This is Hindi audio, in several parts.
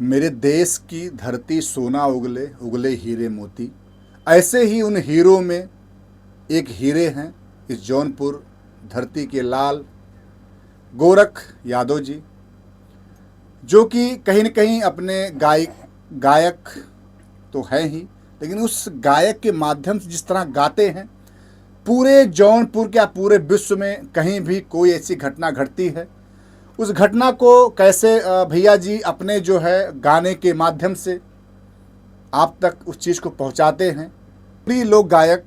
मेरे देश की धरती सोना उगले उगले हीरे मोती। ऐसे ही उन हीरों में एक हीरे हैं इस जौनपुर धरती के लाल गोरख यादव जी, जो कि कहीं न कहीं अपने गायक तो हैं ही, लेकिन उस गायक के माध्यम से जिस तरह गाते हैं, पूरे जौनपुर क्या पूरे विश्व में कहीं भी कोई ऐसी घटना घटती है, उस घटना को कैसे भैया जी अपने जो है गाने के माध्यम से आप तक उस चीज़ को पहुंचाते हैं। प्रिय लोक गायक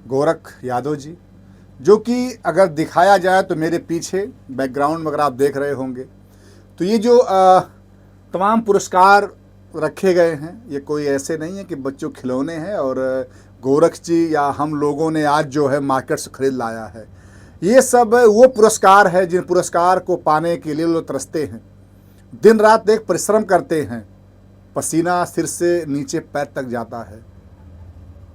गोरख यादव जी, जो कि अगर दिखाया जाए तो मेरे पीछे बैकग्राउंड में अगर आप देख रहे होंगे तो ये जो तमाम पुरस्कार रखे गए हैं, ये कोई ऐसे नहीं है कि बच्चों खिलौने हैं और गोरख जी या हम लोगों ने आज जो है मार्केट से खरीद लाया है। ये सब वो पुरस्कार है जिन पुरस्कार को पाने के लिए लोग तरसते हैं, दिन रात एक परिश्रम करते हैं, पसीना सिर से नीचे पैर तक जाता है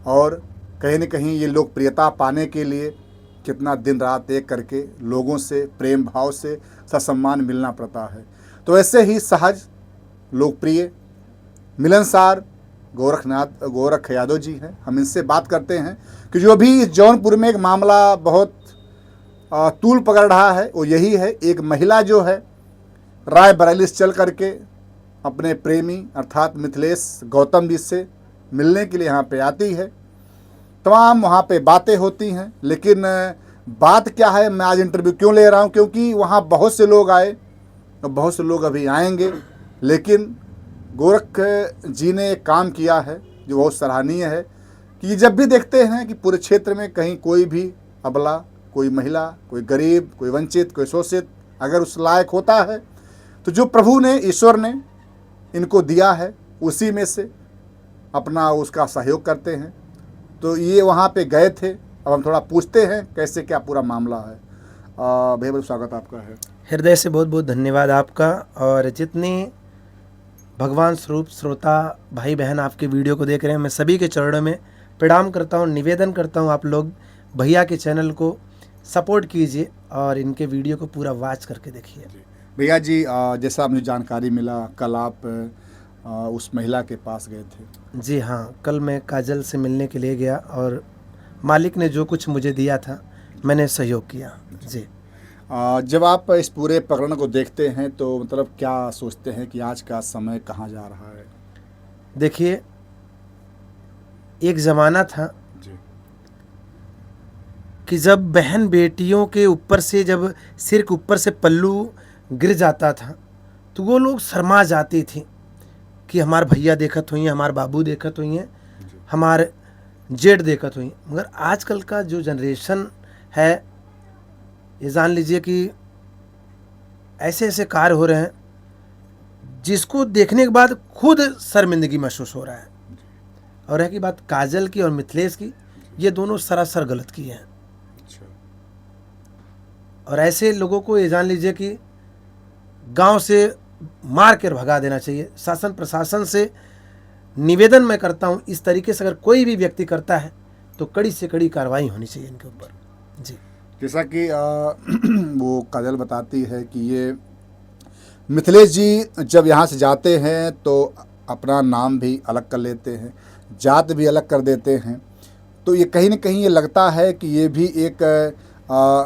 और कहीं न कहीं ये लोकप्रियता पाने के लिए कितना दिन रात एक करके लोगों से प्रेम भाव से ससम्मान मिलना पड़ता है। तो ऐसे ही सहज लोकप्रिय मिलनसार गोरख यादव जी हैं। हम इनसे बात करते हैं कि जो अभी इस जौनपुर में एक मामला बहुत तूल पकड़ रहा है वो यही है, एक महिला जो है रायबरेली से चल करके अपने प्रेमी अर्थात मिथिलेश गौतम जी से मिलने के लिए यहाँ पे आती है। तमाम वहाँ पे बातें होती हैं, लेकिन बात क्या है, मैं आज इंटरव्यू क्यों ले रहा हूँ, क्योंकि वहाँ बहुत से लोग आए और बहुत से लोग अभी आएंगे, लेकिन गोरख जी ने एक काम किया है जो बहुत सराहनीय है कि जब भी देखते हैं कि पूरे क्षेत्र में कहीं कोई भी अबला, कोई महिला, कोई गरीब, कोई वंचित, कोई शोषित अगर उस लायक होता है तो जो प्रभु ने, ईश्वर ने इनको दिया है उसी में से अपना उसका सहयोग करते हैं। तो ये वहाँ पे गए थे, अब हम थोड़ा पूछते हैं कैसे क्या पूरा मामला है। भैया बहुत स्वागत आपका है। हृदय से बहुत बहुत धन्यवाद आपका। और जितने भगवान स्वरूप श्रोता भाई बहन आपके वीडियो को देख रहे हैं, मैं सभी के चरणों में प्रणाम करता हूं, निवेदन करता हूं आप लोग भैया के चैनल को सपोर्ट कीजिए और इनके वीडियो को पूरा वॉच करके देखिए। भैया जी, जैसा मुझे जानकारी मिला कल आप उस महिला के पास गए थे। जी हाँ, कल मैं काजल से मिलने के लिए गया और मालिक ने जो कुछ मुझे दिया था मैंने सहयोग किया। जी, जब आप इस पूरे प्रकरण को देखते हैं तो मतलब क्या सोचते हैं कि आज का समय कहाँ जा रहा है? देखिए, एक ज़माना था जी। कि जब बहन बेटियों के ऊपर से जब सिर के ऊपर से पल्लू गिर जाता था तो वो लोग शर्मा जाती थी कि हमारे भैया देखत हुई हैं, हमारे बाबू देखत हुई हैं, हमारे जेठ देखत हुई। मगर आजकल का जो जनरेशन है, ये जान लीजिए कि ऐसे ऐसे कार्य हो रहे हैं जिसको देखने के बाद खुद शर्मिंदगी महसूस हो रहा है। और है कि बात काजल की और मिथिलेश की, ये दोनों सरासर गलत किए हैं। और ऐसे लोगों को ये जान लीजिए कि गांव से मार कर भगा देना चाहिए। शासन प्रशासन से निवेदन मैं करता हूं, इस तरीके से अगर कोई भी व्यक्ति करता है तो कड़ी से कड़ी कार्रवाई होनी चाहिए इनके ऊपर। जी, जैसा कि वो काजल बताती है कि ये मिथिलेश जी जब यहाँ से जाते हैं तो अपना नाम भी अलग कर लेते हैं, जात भी अलग कर देते हैं, तो ये कहीं न कहीं ये लगता है कि ये भी एक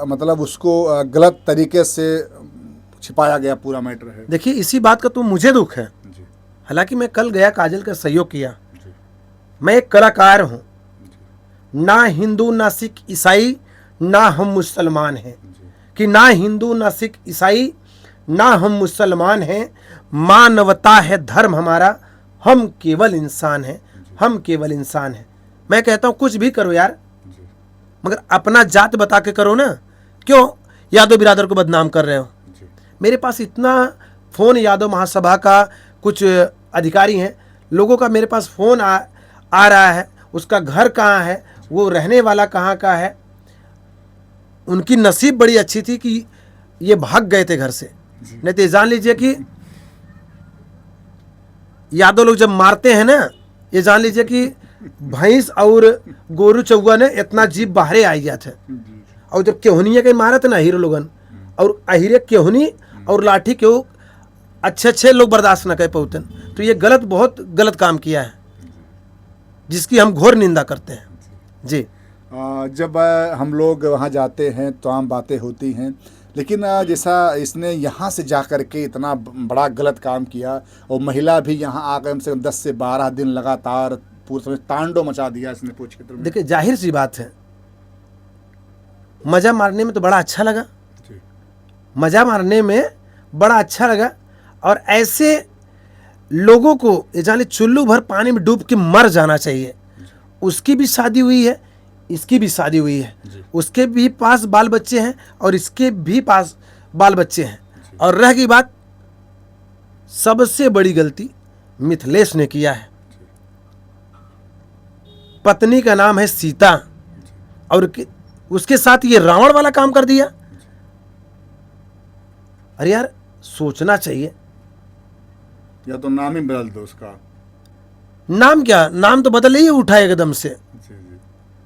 मतलब उसको गलत तरीके से छिपाया गया पूरा मैटर है। देखिए, इसी बात का तो मुझे दुख है। हालांकि मैं कल गया, काजल का सहयोग किया। मैं एक कलाकार हूँ, ना हिंदू ना सिख ईसाई ना हम मुसलमान हैं, कि ना हिंदू ना सिख ईसाई ना हम मुसलमान हैं, मानवता है धर्म हमारा, हम केवल इंसान हैं, हम केवल इंसान हैं। मैं कहता हूँ कुछ भी करो यार, मगर अपना जात बता के करो ना। क्यों यादव बिरादर को बदनाम कर रहे हो? मेरे पास इतना फ़ोन, यादव महासभा का कुछ अधिकारी हैं, लोगों का मेरे पास फ़ोन आ रहा है, उसका घर कहाँ है, वो रहने वाला कहाँ का है। उनकी नसीब बड़ी अच्छी थी कि ये भाग गए थे घर से, नहीं तो जान लीजिए कि यादव लोग जब मारते हैं ना, ये जान लीजिए कि भैंस और गोरू चौवा ने इतना जीप बाहरे आई गया थे। और जब केहुनिया के मारा था ना हीरो लोगन, और अहिरे केहुनी और लाठी के अच्छे अच्छे लोग बर्दाश्त न कर पाते, तो ये गलत, बहुत गलत काम किया है, जिसकी हम घोर निंदा करते हैं जी। जब हम लोग वहाँ जाते हैं तो आम बातें होती हैं, लेकिन जैसा इसने यहाँ से जा कर के इतना बड़ा गलत काम किया, और महिला भी यहाँ आकर कम से कम 10 से 12 दिन लगातार पूरे समय तांडव मचा दिया इसने पूरे क्षेत्र में। देखिए, जाहिर सी बात है, मज़ा मारने में तो बड़ा अच्छा लगा, मज़ा मारने में बड़ा अच्छा लगा, और ऐसे लोगों को ये जाने चुल्लू भर पानी में डूब के मर जाना चाहिए। उसकी भी शादी हुई है, इसकी भी शादी हुई है, उसके भी पास बाल बच्चे हैं और इसके भी पास बाल बच्चे हैं, और रह गई बात, सबसे बड़ी गलती मिथिलेश ने किया है। पत्नी का नाम है सीता, और उसके साथ ये रावण वाला काम कर दिया। अरे यार, सोचना चाहिए। या तो नाम ही बदल दो उसका। नाम क्या, नाम तो बदल ही उठा एकदम से,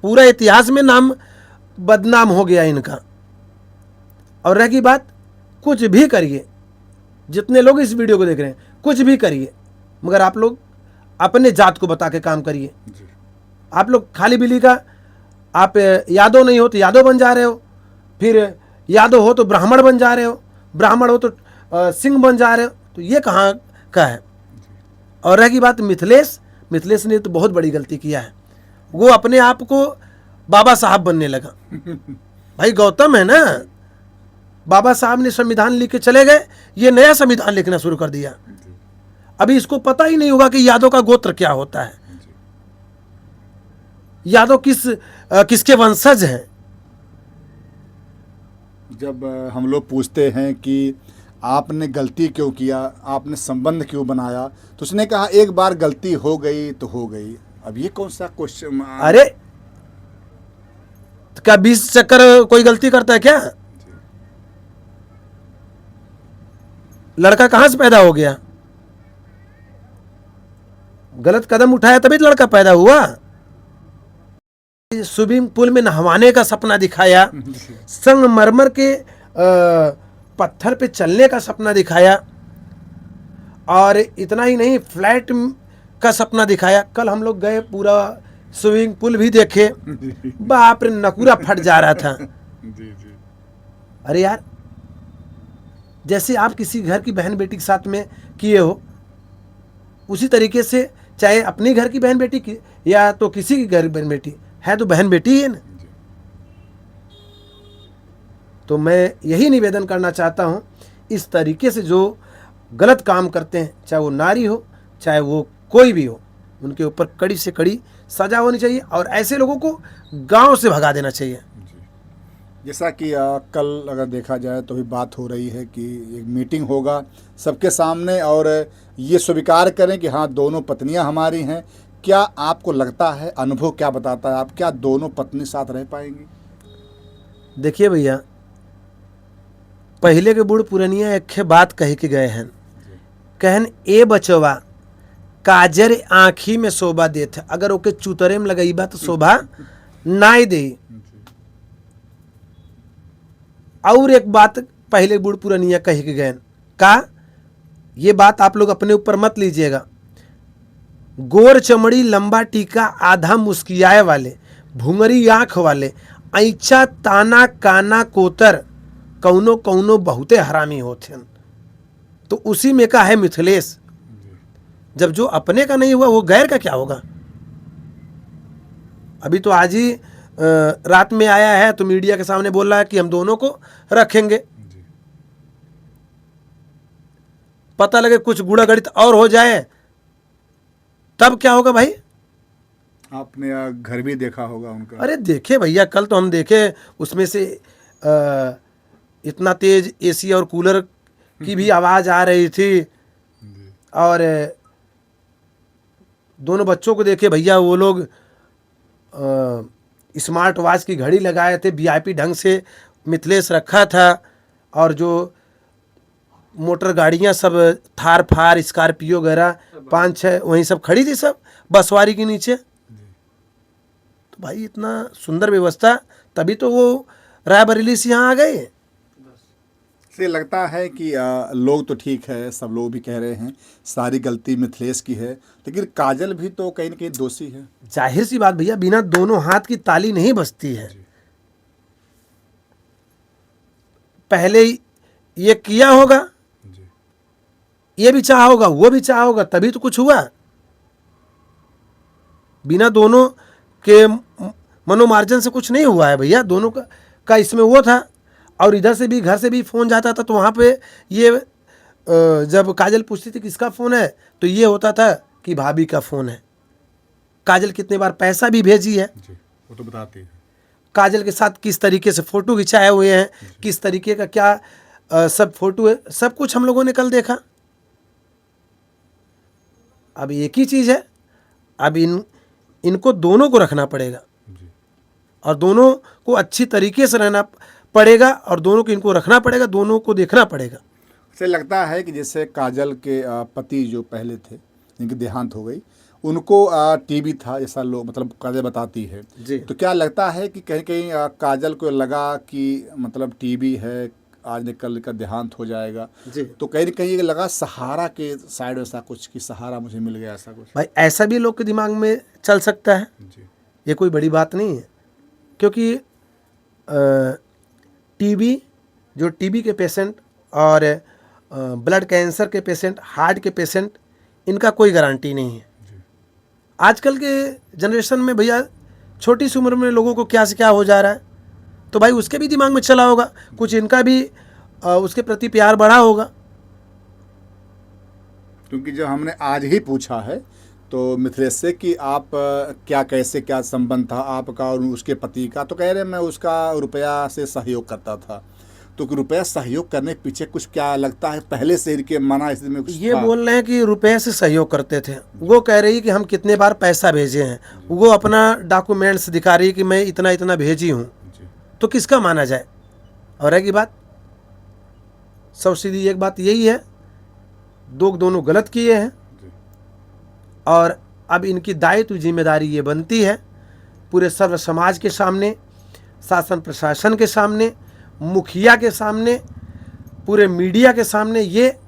पूरा इतिहास में नाम बदनाम हो गया इनका। और रह गई बात, कुछ भी करिए, जितने लोग इस वीडियो को देख रहे हैं, कुछ भी करिए, मगर आप लोग अपने जात को बता के काम करिए। आप लोग खाली बिली का, आप यादव नहीं हो तो यादव बन जा रहे हो, फिर यादव हो तो ब्राह्मण बन जा रहे हो, ब्राह्मण हो तो सिंह बन जा रहे हो, तो ये कहाँ का है। और रह गई बात मिथिलेश, मिथिलेश ने तो बहुत बड़ी गलती किया है, वो अपने आप को बाबा साहब बनने लगा। भाई गौतम है ना, बाबा साहब ने संविधान लिख के चले गए, ये नया संविधान लिखना शुरू कर दिया। अभी इसको पता ही नहीं होगा कि यादव का गोत्र क्या होता है, यादव किसके वंशज हैं। जब हम लोग पूछते हैं कि आपने गलती क्यों किया, आपने संबंध क्यों बनाया, तो उसने कहा एक बार गलती हो गई तो हो गई। अब ये कौन सा क्वेश्चन। अरे क्या 20 चक्कर कोई गलती करता है क्या? लड़का कहां से पैदा हो गया? गलत कदम उठाया तभी तो लड़का पैदा हुआ। स्विमिंग पूल में नहवाने का सपना दिखाया, संगमरमर के पत्थर पे चलने का सपना दिखाया, और इतना ही नहीं, फ्लैट का सपना दिखाया। कल हम लोग गए, पूरा स्विमिंग पूल भी देखे, बाप रे, नकुरा फट जा रहा था। अरे यार, जैसे आप किसी घर की बहन बेटी के साथ में किए हो, उसी तरीके से चाहे अपनी घर की बहन बेटी की या तो किसी की घर की बहन बेटी है, तो बहन बेटी ही है ना। तो मैं यही निवेदन करना चाहता हूं, इस तरीके से जो गलत काम करते हैं, चाहे वो नारी हो चाहे वो कोई भी हो, उनके ऊपर कड़ी से कड़ी सजा होनी चाहिए, और ऐसे लोगों को गांव से भगा देना चाहिए। जैसा कि कल अगर देखा जाए तो भी बात हो रही है कि एक मीटिंग होगा सबके सामने, और ये स्वीकार करें कि हाँ, दोनों पत्नियां हमारी हैं। क्या आपको लगता है, अनुभव क्या बताता है, आप क्या दोनों पत्नी साथ रह पाएंगी? देखिए भैया, पहले के बूढ़ पुरनिया एक बात कह के गए हैं, कहन ए बचवा काजर आँखी में शोभा देते, अगर ओके चुतरे में लगईबा तो शोभा नाई दे। और एक बात पहले बूढ़ पुरनिया कह के गए का, ये बात आप लोग अपने ऊपर मत लीजिएगा, गोर चमड़ी लंबा टीका आधा मुस्कियाए वाले, भुंगरी आंख वाले, ऐचा ताना काना कोतर, कौनो कौनो बहुते हरामी होते हैं। तो उसी में का है मिथिलेश। जब जो अपने का नहीं हुआ, वो गैर का क्या होगा। अभी तो आज ही रात में आया है, तो मीडिया के सामने बोल रहा है कि हम दोनों को रखेंगे। पता लगे कुछ गुड़ा गणित और हो जाए, तब क्या होगा भाई। आपने घर भी देखा होगा उनका। अरे देखे भैया, कल तो हम देखे, उसमें से इतना तेज एसी और कूलर की भी आवाज़ आ रही थी, और दोनों बच्चों को देखे भैया, वो लोग स्मार्ट वॉच की घड़ी लगाए थे, वीआईपी ढंग से मिथिलेश रखा था, और जो मोटर गाड़ियां सब थार फार स्कॉर्पियो वगैरह 5-6 वहीं सब खड़ी थी, सब बसवारी के नीचे। तो भाई इतना सुंदर व्यवस्था, तभी तो वो रायबरेली से यहाँ आ गए। से लगता है कि लोग तो ठीक है, सब लोग भी कह रहे हैं सारी गलती मिथिलेश की है, लेकिन काजल भी तो कहीं ना कहीं दोषी है। जाहिर सी बात भैया, बिना दोनों हाथ की ताली नहीं बजती है। पहले ये किया होगा, ये भी चाहा होगा, वो भी चाहा होगा, तभी तो कुछ हुआ। बिना दोनों के मनोमार्जन से कुछ नहीं हुआ है भैया। दोनों का इसमें वो था, और इधर से भी, घर से भी फ़ोन जाता था, तो वहाँ पे ये जब काजल पूछती थी किसका फ़ोन है, तो ये होता था कि भाभी का फ़ोन है। काजल कितने बार पैसा भी भेजी है, वो तो बताती है। काजल के साथ किस तरीके से फ़ोटो खिंचाए हुए हैं, किस तरीके का क्या सब फोटो है, सब कुछ हम लोगों ने कल देखा। अब एक ही चीज़ है, अब इनको दोनों को रखना पड़ेगा, और दोनों को अच्छी तरीके से रहना पड़ेगा, और दोनों को इनको रखना पड़ेगा, दोनों को देखना पड़ेगा। से लगता है कि जैसे काजल के पति जो पहले थे, जिनकी देहांत हो गई, उनको टीबी था, ऐसा लोग मतलब काजल बताती है जी। तो क्या लगता है कि कहीं कहीं काजल को लगा कि मतलब टीबी है, आज न कल का देहांत हो जाएगा, जी। तो कहीं न कहीं ये लगा सहारा के साइड ऐसा कुछ कि सहारा मुझे मिल गया, ऐसा कुछ? भाई ऐसा भी लोग के दिमाग में चल सकता है, ये कोई बड़ी बात नहीं है। क्योंकि टीबी, जो टीबी के पेशेंट और ब्लड कैंसर के पेशेंट, हार्ट के पेशेंट, इनका कोई गारंटी नहीं है। आजकल के जनरेशन में भैया छोटी सी उम्र में लोगों को क्या से क्या हो जा रहा है, तो भाई उसके भी दिमाग में चला होगा, कुछ इनका भी उसके प्रति प्यार बढ़ा होगा। क्योंकि जो हमने आज ही पूछा है तो मिथिलेश से कि आप क्या कैसे क्या संबंध था आपका और उसके पति का, तो कह रहे मैं उसका रुपया से सहयोग करता था। तो रुपया सहयोग करने के पीछे कुछ क्या लगता है पहले से इनके मना स्थिति में कुछ ये था? बोल रहे हैं कि रुपये से सहयोग करते थे। वो कह रही कि हम कितने बार पैसा भेजे हैं, वो अपना डॉक्यूमेंट्स दिखा रही कि मैं इतना इतना भेजी हूँ, तो किसका माना जाए? और है की बात, सब सीधी एक बात यही है, दोनों गलत किए हैं, और अब इनकी दायित्व जिम्मेदारी ये बनती है पूरे सर्व समाज के सामने, शासन प्रशासन के सामने, मुखिया के सामने, पूरे मीडिया के सामने, ये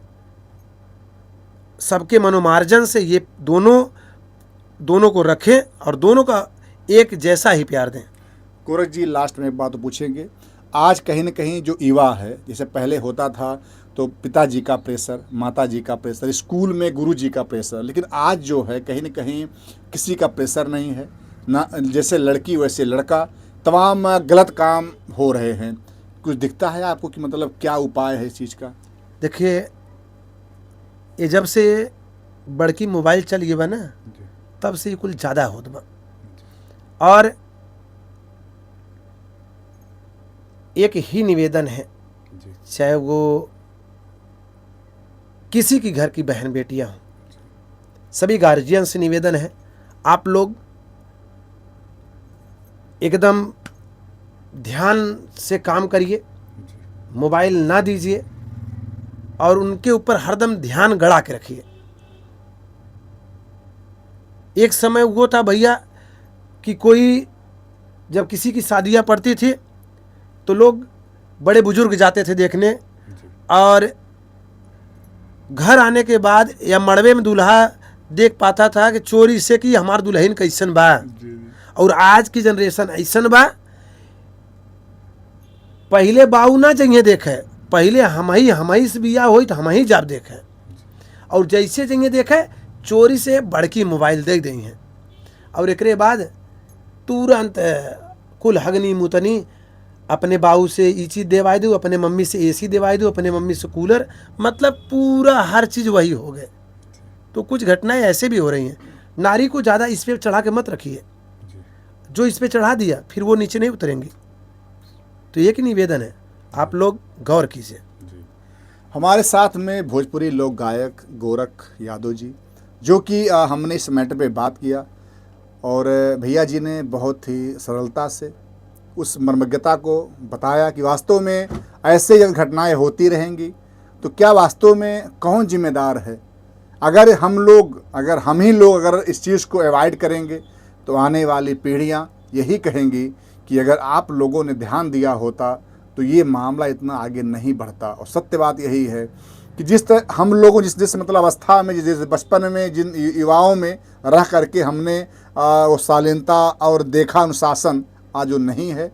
सबके मनोमार्जन से ये दोनों को रखें और दोनों का एक जैसा ही प्यार दें। गोरख जी, लास्ट में एक बात तो पूछेंगे, आज कहीं न कहीं जो युवा है, जैसे पहले होता था तो पिताजी का प्रेशर, माताजी का प्रेशर, स्कूल में गुरुजी का प्रेशर, लेकिन आज जो है कहीं न कहीं किसी का प्रेशर नहीं है ना, जैसे लड़की वैसे लड़का, तमाम गलत काम हो रहे हैं। कुछ दिखता है आपको कि मतलब क्या उपाय है इस चीज़ का? देखिए, ये जब से बड़की मोबाइल चल गई बा ना, तब से ये कुछ ज़्यादा होत बा। और एक ही निवेदन है, चाहे वो किसी की घर की बहन बेटियां हों, सभी गार्जियन से निवेदन है, आप लोग एकदम ध्यान से काम करिए, मोबाइल ना दीजिए, और उनके ऊपर हरदम ध्यान गड़ा के रखिए। एक समय वो था भैया कि कोई जब किसी की शादियां पड़ती थी तो लोग बड़े बुजुर्ग जाते थे देखने, और घर आने के बाद या मड़वे में दूल्हा देख पाता था कि चोरी से कि हमार दुल्हन कैसन बा। और आज की जनरेशन ऐसन बा, पहले बाऊ ना जइए देखे, पहले हम ही से बिया होई तो हम ही जाब देखे, और जैसे जइए देखे चोरी से बड़की मोबाइल दे दी हैं, और एकरे बाद तुरंत कुल हगनी मुतनी अपने बाऊ से ये चीज़ देवाई दो, अपने मम्मी से एसी देवाई दो, अपने मम्मी से कूलर, मतलब पूरा हर चीज़ वही हो गए। तो कुछ घटनाएं ऐसे भी हो रही हैं। नारी को ज़्यादा इस पर चढ़ा के मत रखिए, जो इस पर चढ़ा दिया फिर वो नीचे नहीं उतरेंगी। तो एक ही निवेदन है, आप लोग गौर कीजिए। हमारे साथ में भोजपुरी लोक गायक गोरख यादव जी, जो कि हमने इस मैटर पे बात किया, और भैया जी ने बहुत ही सरलता से उस मर्मज्ञता को बताया कि वास्तव में ऐसे जब घटनाएं होती रहेंगी तो क्या वास्तव में कौन जिम्मेदार है। अगर हम ही लोग अगर इस चीज़ को अवॉइड करेंगे तो आने वाली पीढ़ियां यही कहेंगी कि अगर आप लोगों ने ध्यान दिया होता तो ये मामला इतना आगे नहीं बढ़ता। और सत्य बात यही है कि जिस तरह हम लोगों जिस मतलब अवस्था में, जिस बचपन में, जिन युवाओं में रह करके हमने वो शालीनता और देखा अनुशासन आज जो नहीं है,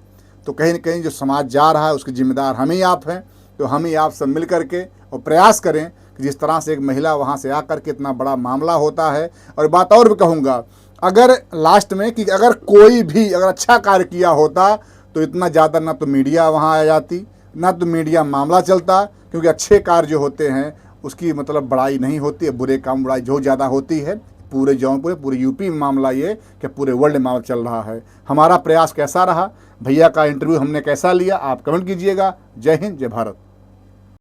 तो कहीं न कहीं जो समाज जा रहा है उसके जिम्मेदार हम ही आप हैं। तो हम ही आप सब मिल करके और प्रयास करें कि जिस तरह से एक महिला वहाँ से आकर के इतना बड़ा मामला होता है। और बात और भी कहूँगा, अगर लास्ट में कि अगर कोई भी अगर अच्छा कार्य किया होता तो इतना ज़्यादा ना तो मीडिया वहाँ आ जाती, ना तो मीडिया मामला चलता, क्योंकि अच्छे कार्य जो होते हैं उसकी मतलब बड़ाई नहीं होती है, बुरे काम बड़ाई जो ज़्यादा होती है। पूरे जौनपुर, पूरे यूपी में मामला ये कि पूरे वर्ल्ड में मामला चल रहा है। हमारा प्रयास कैसा रहा, भैया का इंटरव्यू हमने कैसा लिया, आप कमेंट कीजिएगा। जय हिंद, जय भारत।